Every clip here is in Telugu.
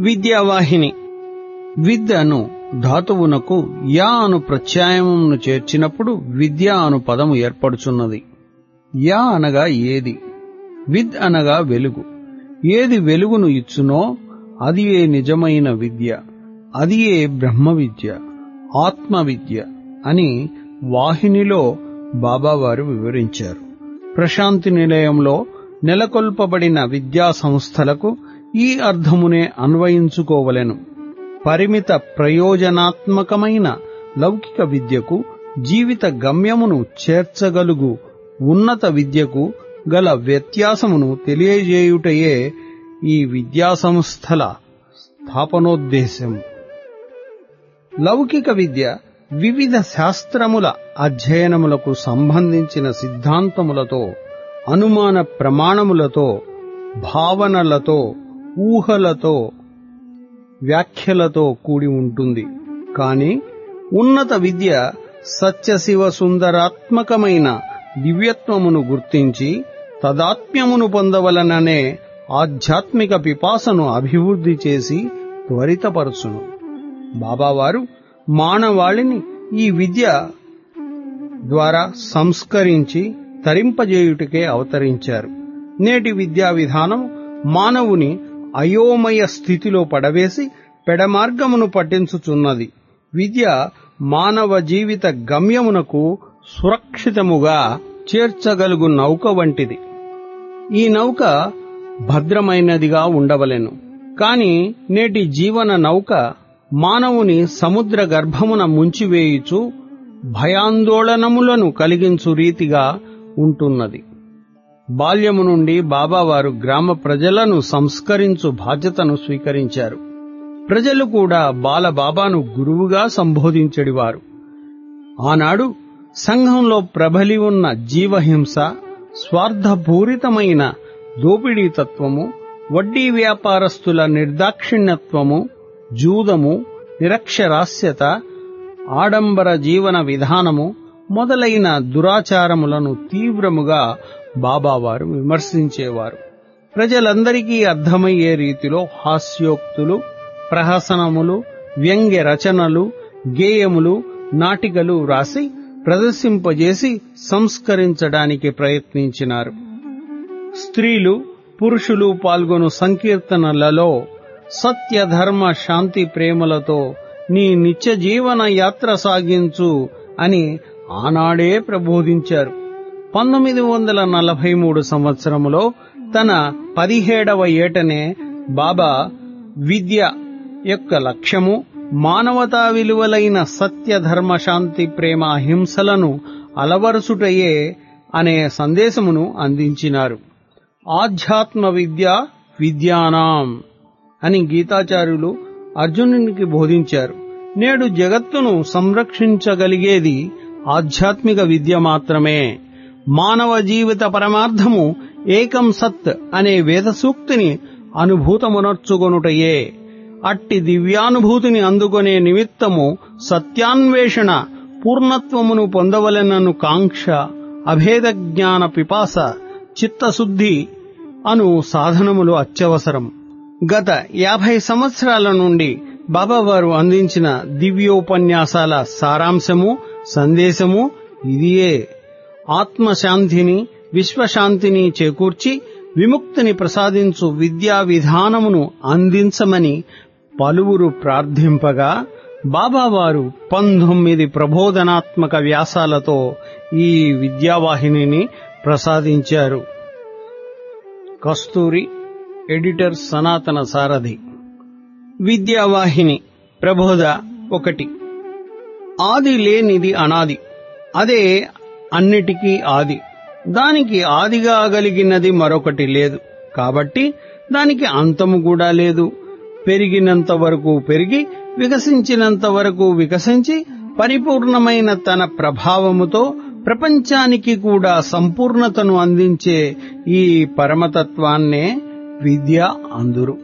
విద్యావాహిని. విద్ అను ధాతువునకు యా అను ప్రత్యయమును చేర్చినప్పుడు విద్య అను పదము ఏర్పడుచున్నది. యా అనగా ఏది, విద్ అనగా వెలుగు. ఏది వెలుగును ఇచ్చునో అది ఏ నిజమైన విద్య, అది ఏ బ్రహ్మ విద్య, ఆత్మ విద్య అని వాహినిలో బాబావారు వివరించారు. ప్రశాంతి నిలయంలో నెలకొల్పబడిన విద్యా సంస్థలకు ఈ అర్థమునే అన్వయించుకోవలెను. పరిమిత ప్రయోజనాత్మకమైన లౌకిక విద్యకు, జీవిత గమ్యమును చేర్చగలుగు ఉన్నత విద్యకు గల వ్యత్యాసమును తెలియజేయుటయే ఈ విద్యాసంస్థల స్థాపనోద్దేశము. లౌకిక విద్య వివిధ శాస్త్రముల అధ్యయనములకు సంబంధించిన సిద్ధాంతములతో, అనుమాన ప్రమాణములతో, భావనలతో, ఊహలతో, వ్యాఖ్యలతో కూడి ఉంటుంది. కాని ఉన్నత విద్య సత్యశివ సుందరాత్మకమైన దివ్యత్వమును గుర్తించి తదాత్మ్యమును పొందవలననే ఆధ్యాత్మిక పిపాసను అభివృద్ధి చేసి త్వరితపరచును. బాబావారు మానవాళిని ఈ విద్య ద్వారా సంస్కరించి తరింపజేయుటకే అవతరించారు. నేటి విద్యా విధానం మానవుని అయోమయ స్థితిలో పడవేసి పెడమార్గమును పట్టించుచున్నది. విద్య మానవ జీవిత గమ్యమునకు సురక్షితముగా చేర్చగలుగు నౌక వంటిది. ఈ నౌక భద్రమైనదిగా ఉండవలెను. కాని నేటి జీవన నౌక మానవుని సముద్ర గర్భమున ముంచివేయుచు భయాందోళనములను కలిగించు రీతిగా ఉంటున్నది. బాల్యము నుండి బాబావారు గ్రామ ప్రజలను సంస్కరించు బాధ్యతను స్వీకరించారు. ప్రజలు కూడా బాలబాబాను గురువుగా సంబోధించెడివారు. ఆనాడు సంఘంలో ప్రబలి ఉన్న జీవహింస, స్వార్థపూరితమైన దోపిడీతత్వము, వడ్డీ వ్యాపారస్తుల నిర్దాక్షిణ్యత్వము, జూదము, నిరక్షరాస్యత, ఆడంబర జీవన విధానము మొదలైన దురాచారములను తీవ్రముగా బాబావారు విమర్శించేవారు. ప్రజలందరికీ అర్థమయ్యే రీతిలో హాస్యోక్తులు, ప్రహసనములు, వ్యంగ్య రచనలు, గేయములు, నాటికలు రాసి ప్రదర్శింపజేసి సంస్కరించడానికి ప్రయత్నించినారు. స్త్రీలు, పురుషులు పాల్గొను సంకీర్తనలలో సత్య, ధర్మ, శాంతి, ప్రేమలతో నీ నిత్య జీవన యాత్ర సాగించు అని ఆనాడే ప్రబోధించారు. 1943 సంవత్సరములో తన 17వ ఏటనే బాబా విద్య యొక్క లక్ష్యము మానవతా విలువలైన సత్య, ధర్మ, శాంతి, ప్రేమ, అహింసలను అలవరుసుటయే అనే సందేశమును అందించినారు. ఆధ్యాత్మ విద్య విద్యానాం అని గీతాచార్యులు అర్జునునికి బోధించారు. నేడు జగత్తును సంరక్షించగలిగేది ఆధ్యాత్మిక విద్య మాత్రమే. మానవ జీవిత పరమార్థము ఏకం సత్ అనే వేద సూక్తిని అనుభూతమునర్చుకొనుటయే. అట్టి దివ్యానుభూతిని అందుకొనే నిమిత్తము సత్యాన్వేషణ, పూర్ణత్వమును పొందవలెనను కాంక్ష, అభేద జ్ఞాన పిపాస, చిత్తశుద్ధి అను సాధనములు అత్యవసరం. గత 50 సంవత్సరాల నుండి బాబావారు అందించిన దివ్యోపన్యాసాల సారాంశము, సందేశము ఇదియే. ఆత్మశాంతిని, విశ్వశాంతిని చేకూర్చి విముక్తిని ప్రసాదించు విద్యా విధానమును అందించమని పలువురు ప్రార్థింపగా బాబావారు 19 ప్రబోధనాత్మక వ్యాసాలతో ఈ విద్యావాహినిని ప్రసాదించారు. కస్తూరి, ఎడిటర్ సనాతన సారథి. విద్యావాహిని ప్రబోధ 1. ఆది లేనిది అనాది, అదే అన్నిటికీ ఆది. దానికి ఆదిగా గలిగినది మరొకటి లేదు, కాబట్టి దానికి అంతము కూడా లేదు. పెరిగినంత వరకు పెరిగి, వికసించినంత వరకు వికసించి, పరిపూర్ణమైన తన ప్రభావముతో ప్రపంచానికి కూడా సంపూర్ణతను అందించే ఈ పరమతత్వాన్నే విద్య అందురు.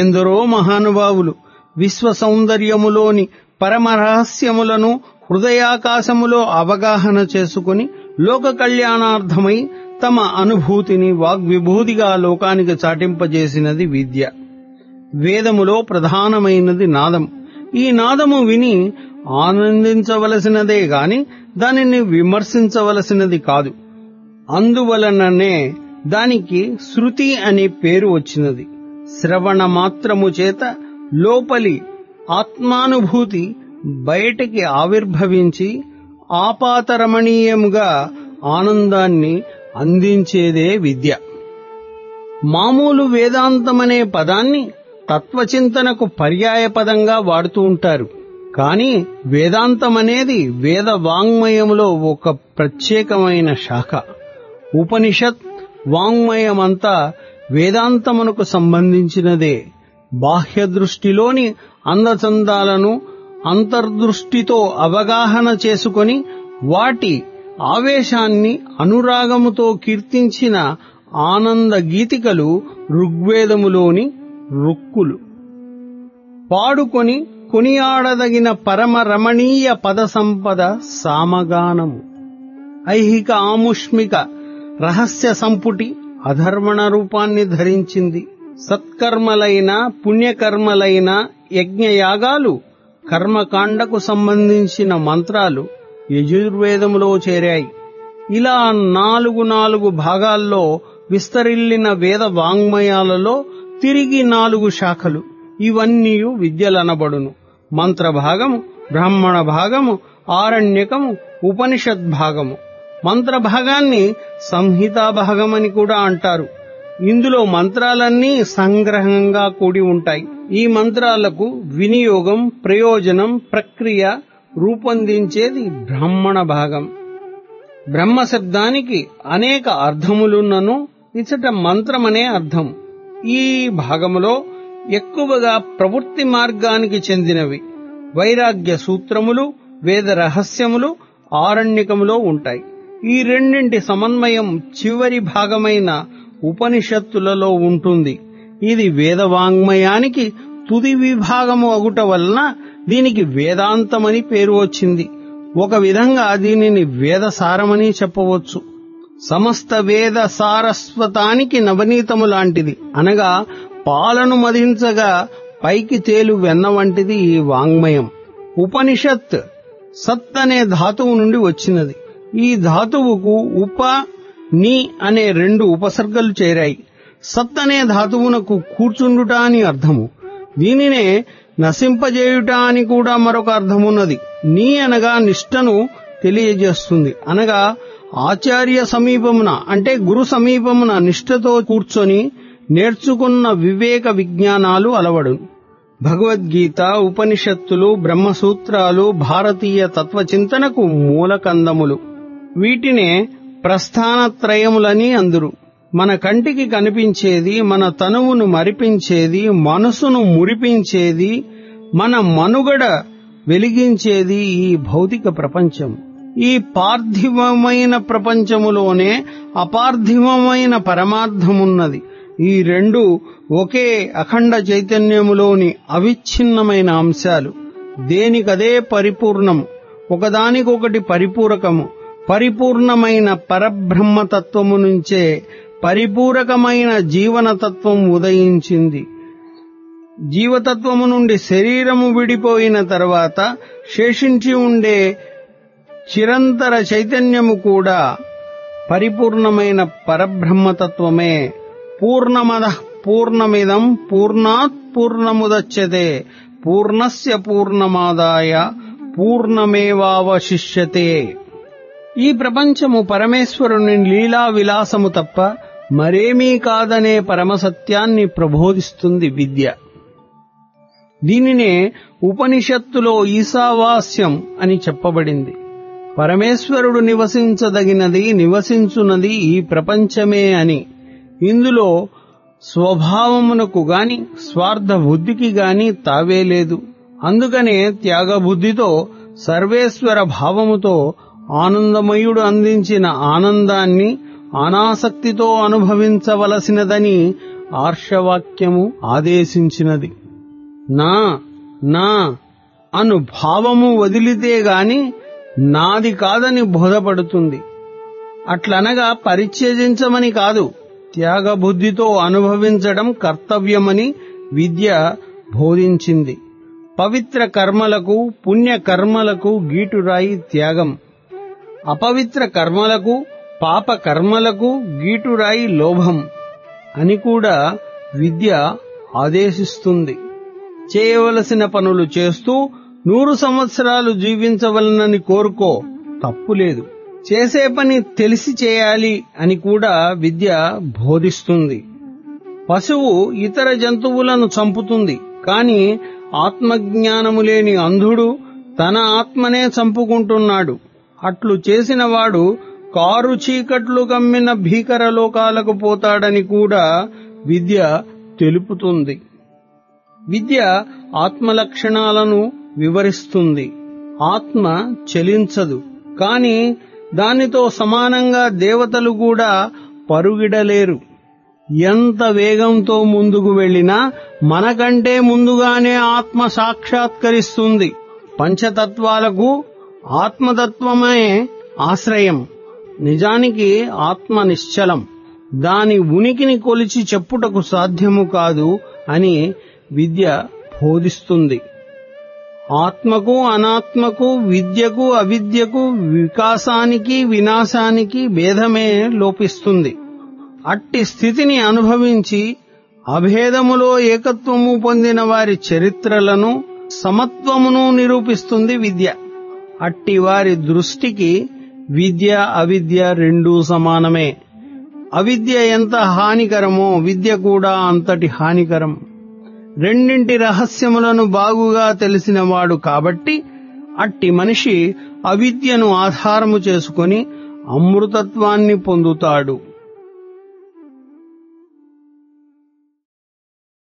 ఎందరో మహానుభావులు విశ్వ సౌందర్యములోని పరమరహస్యములను హృదయాకాశములో అవగాహన చేసుకుని లోక కళ్యాణార్థమై తమ అనుభూతిని వాగ్విభూతిగా లోకానికి చాటింపజేసినది విద్య. వేదములో ప్రధానమైనది నాదం. ఈ నాదము విని ఆనందించవలసినదే గాని దానిని విమర్శించవలసినది కాదు. అందువలననే దానికి శృతి అనే పేరు వచ్చినది. శ్రవణ మాత్రము చేత లోపలి ఆత్మానుభూతి బయటికి ఆవిర్భవించి ఆపాతరమణీయముగా ఆనందాన్ని అందించేదే విద్య. మామూలు వేదాంతమనే పదాన్ని తత్వచింతనకు పర్యాయపదంగా వాడుతూ ఉంటారు. కాని వేదాంతమనేది వేద వాంగ్మయములో ఒక ప్రత్యేకమైన శాఖ. ఉపనిషత్ వాంగ్మయమంతా వేదాంతమునకు సంబంధించినదే. బాహ్య దృష్టిలోని అందచందాలను అంతర్దృష్టితో అవగాహన చేసుకొని వాటి ఆవేశాన్ని అనురాగముతో కీర్తించిన ఆనంద గీతికలు ఋగ్వేదములోని రుక్కులు. పాడుకొని కొనియాడదగిన పరమ రమణీయ పద సంపద సామగానము. ఐహిక ఆముష్మిక రహస్య సంపుటి అధర్మణ రూపాన్ని ధరించింది. సత్కర్మలైన పుణ్యకర్మలైన యజ్ఞయాగాలు కర్మకాండకు సంబంధించిన మంత్రాలు యజుర్వేదములో చేరాయి. ఇలా నాలుగు భాగాల్లో విస్తరిల్లిన వేద వాంగ్మయాలలో తిరిగి 4 శాఖలు. ఇవన్నీ విద్యలనబడును. మంత్రభాగము, బ్రాహ్మణ భాగము, ఆరణ్యకము, ఉపనిషద్భాగము. మంత్రభాగాన్ని సంహితా భాగమని కూడా అంటారు. ఇందులో మంత్రాలన్నీ సంగ్రహంగా కూడి ఉంటాయి. ఈ మంత్రాలకు వినియోగం, ప్రయోజనం, ప్రక్రియ రూపొందించేది బ్రాహ్మణ భాగం. బ్రహ్మ శబ్దానికి అనేక అర్థములున్నను ఇచట మంత్రమనే అర్థం. ఈ భాగములో ఎక్కువగా ప్రవృత్తి మార్గానికి చెందినవి వైరాగ్య సూత్రములు, వేద రహస్యములు ఆరణ్యకములో ఉంటాయి. ఈ రెండింటి సమన్వయం చివరి భాగమైన ఉపనిషత్తులలో ఉంటుంది. ఇది వేదవాంగ్మయానికి తుది విభాగము అగుట వలన దీనికి వేదాంతమని పేరు వచ్చింది. ఒక విధంగా దీనిని వేదసారమని చెప్పవచ్చు. సమస్త వేద సారస్వతానికి నవనీతము లాంటిది. అనగా పాలను మదించగా పైకి తేలు వెన్న వంటిది ఈ వాంగ్మయం. ఉపనిషత్ సత్ అనే ధాతువు నుండి వచ్చినది. ఈ ధాతువుకు ఉప, ని అనే 2 ఉపసర్గలు చేరాయి. సత్ అనే ధాతువునకు కూర్చుండుట అని అర్థము. దీనినే నశింపజేయుట అని కూడా మరొక అర్థమున్నది. నీ అనగా నిష్టను తెలియజేస్తుంది. అనగా ఆచార్య సమీపమున అంటే గురు సమీపమున నిష్టతో కూర్చొని నేర్చుకున్న వివేక విజ్ఞానాలు అలవడును. భగవద్గీత, ఉపనిషత్తులు, బ్రహ్మసూత్రాలు భారతీయ తత్వచింతనకు మూలకందములు. వీటినే ప్రస్థానత్రయములని అందురు. మన కంటికి కనిపించేది, మన తనువును మరిపించేది, మనసును మురిపించేది, మన మనుగడ వెలిగించేది ఈ భౌతిక ప్రపంచం. ఈ పార్థివమైన ప్రపంచములోనే అపార్థివమైన పరమార్థమున్నది. ఈ 2 ఒకే అఖండ చైతన్యములోని అవిచ్ఛిన్నమైన అంశాలు. దేనికదే పరిపూర్ణము, ఒకదానికొకటి పరిపూరకము. పరిపూర్ణమైన పరబ్రహ్మతత్వము నుంచే పరిపూరకమైన జీవనతత్వం ఉదయించింది. జీవతత్వము నుండి శరీరము విడిపోయిన తర్వాత శేషించి ఉండే చిరంతర చైతన్యము కూడా పరిపూర్ణమైన పరబ్రహ్మతత్వమే. పూర్ణమదః పూర్ణమిదం పూర్ణాత్ పూర్ణముదచ్యతే పూర్ణస్య పూర్ణమాదాయ పూర్ణమేవావశిష్యతే. ఈ ప్రపంచము పరమేశ్వరుని లీలా విలాసము తప్ప మరేమీ కాదనే పరమసత్యాన్ని ప్రబోధిస్తుంది విద్య. దీనినే ఉపనిషత్తులో ఈశావాస్యం అని చెప్పబడింది. పరమేశ్వరుడు నివసించదగినది, నివసించున్నది ఈ ప్రపంచమే అని. ఇందులో స్వభావమునకు గాని స్వార్థ బుద్ధికి గాని తావే లేదు. అందుకనే త్యాగబుద్ధితో సర్వేశ్వర భావముతో ఆనందమయుడు అందించిన ఆనందాన్ని అనాసక్తితో అనుభవించవలసినదని ఆర్షవాక్యము ఆదేశించినది. నా నా అను భావము వదిలితే గాని నాది కాదని బోధపడుతుంది. అట్లనగా పరిత్యజించమని కాదు, త్యాగబుద్ధితో అనుభవించడం కర్తవ్యమని విద్య బోధించింది. పవిత్ర కర్మలకు, పుణ్యకర్మలకు గీటురాయి త్యాగం. అపవిత్ర కర్మలకు, పాప కర్మలకు గీటురాయి లోభం అని కూడా విద్య ఆదేశిస్తుంది. చేయవలసిన పనులు చేస్తూ 100 సంవత్సరాలు జీవించవలనని కోరుకో, తప్పులేదు. చేసే పని తెలిసి చేయాలి అని కూడా విద్య బోధిస్తుంది. పశువు ఇతర జంతువులను చంపుతుంది, కాని ఆత్మజ్ఞానము లేని అంధుడు తన ఆత్మనే చంపుకుంటున్నాడు. అట్లు చేసినవాడు కారు చీకట్లు కమ్మిన భీకర లోకాలకు పోతాడని కూడా విద్య తెలుపుతుంది. విద్య ఆత్మలక్షణాలను వివరిస్తుంది. ఆత్మ చలించదు, కాని దానితో సమానంగా దేవతలు కూడా పరుగిడలేరు. ఎంత వేగంతో ముందుకు వెళ్లినా మనకంటే ముందుగానే ఆత్మ సాక్షాత్కరిస్తుంది. పంచతత్వాలకు ఆత్మతత్వమే ఆశ్రయం. నిజానికి ఆత్మ నిశ్చలం, దాని ఉనికిని కొలిచి చెప్పుటకు సాధ్యము కాదు అని విద్య బోధిస్తుంది. ఆత్మకు అనాత్మకు, విద్యకు అవిద్యకు, వికాసానికి వినాశానికి భేదమే లోపిస్తుంది. అట్టి స్థితిని అనుభవించి అభేదములో ఏకత్వము పొందిన వారి చరిత్రలను, సమత్వమును నిరూపిస్తుంది విద్య. అట్టి వారి దృష్టికి విద్య అవిద్య రెండూ సమానమే. అవిద్య ఎంత హానికరమో విద్య కూడా అంతటి హానికరం. రెండింటి రహస్యములను బాగుగా తెలిసినవాడు కాబట్టి అట్టి మనిషి అవిద్యను ఆధారము చేసుకొని అమృతత్వాన్ని పొందుతాడు.